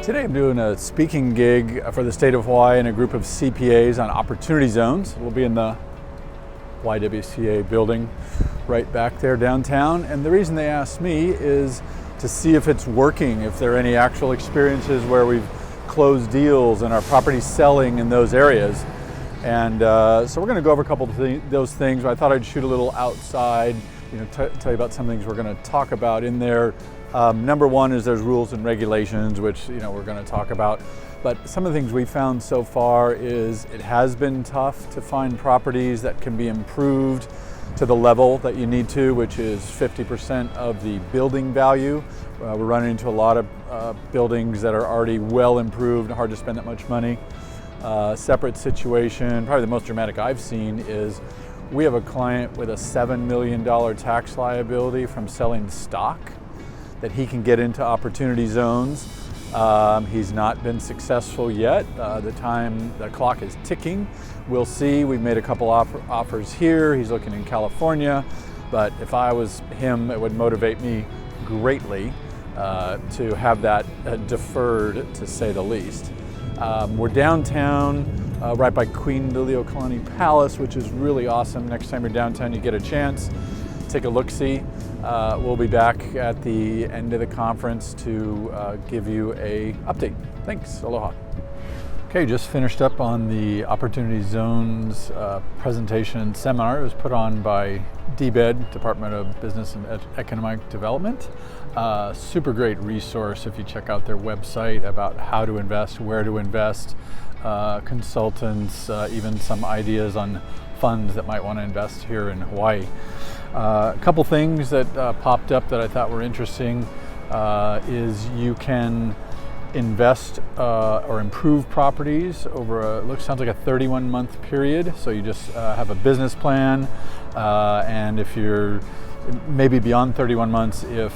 Today I'm doing a speaking gig for the state of Hawaii and a group of CPAs on opportunity zones. We'll be in the YWCA building right back there downtown. And the reason they asked me is to see if it's working, if there are any actual experiences where we've closed deals and our property's selling in those areas. And so we're going to go over a couple of those things. I thought I'd shoot a little outside, tell you about some things we're going to talk about in there. Number one is there's rules and regulations, which we're going to talk about. But some of the things we found so far is it has been tough to find properties that can be improved to the level that you need to, which is 50% of the building value. We're running into a lot of buildings that are already well improved, hard to spend that much money. Separate situation, probably the most dramatic I've seen is we have a client with a $7 million tax liability from selling stock that he can get into opportunity zones. He's not been successful yet. The clock is ticking. We'll see. We've made a couple offers here. He's looking in California, but if I was him, it would motivate me greatly to have that deferred, to say the least. We're downtown, right by Queen Liliuokalani Palace, which is really awesome. Next time you're downtown, you get a chance, take a look-see. We'll be back at the end of the conference to give you an update. Thanks, aloha. Okay, just finished up on the Opportunity Zones presentation seminar. It was put on by DBED, Department of Business and Economic Development. Super great resource if you check out their website about how to invest, where to invest, consultants, even some ideas on funds that might want to invest here in Hawaii. A couple things that popped up that I thought were interesting is you can invest or improve properties over sounds like a 31-month period. So you just have a business plan, and if you're maybe beyond 31 months if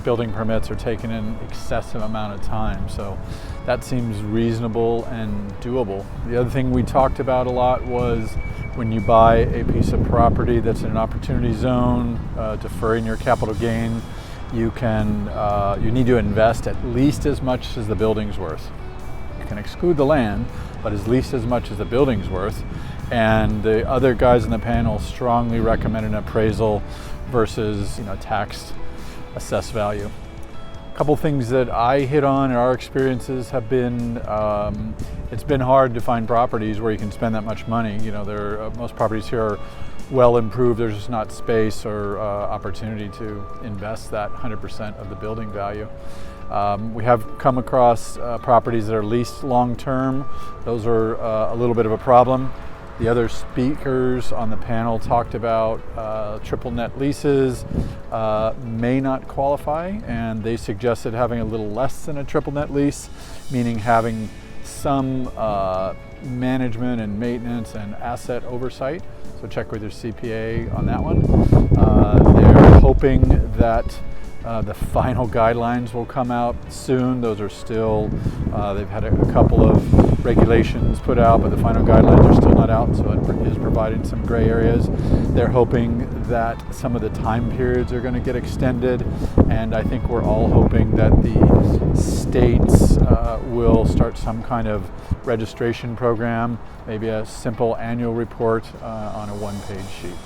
building permits are taken in excessive amount of time. So that seems reasonable and doable. The other thing we talked about a lot was when you buy a piece of property that's in an opportunity zone, deferring your capital gain, you need to invest at least as much as the building's worth. You can exclude the land, but at least as much as the building's worth. And the other guys in the panel strongly recommend an appraisal versus taxed assessed value. A couple things that I hit on in our experiences have been it's been hard to find properties where you can spend that much money. Most properties here are well improved. There's just not space or opportunity to invest that 100% of the building value. We have come across properties that are leased long term. Those are a little bit of a problem. The other speakers on the panel talked about triple net leases may not qualify, and they suggested having a little less than a triple net lease, meaning having some management and maintenance and asset oversight. So check with your CPA on that one. They're hoping that the final guidelines will come out soon. Those are still, they've had a couple of regulations put out, but the final guidelines are still not out, so it is providing some gray areas. They're hoping that some of the time periods are going to get extended, and I think we're all hoping that the states will start some kind of registration program, maybe a simple annual report on a one-page sheet.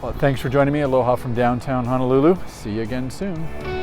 Well, thanks for joining me. Aloha from downtown Honolulu. See you again soon.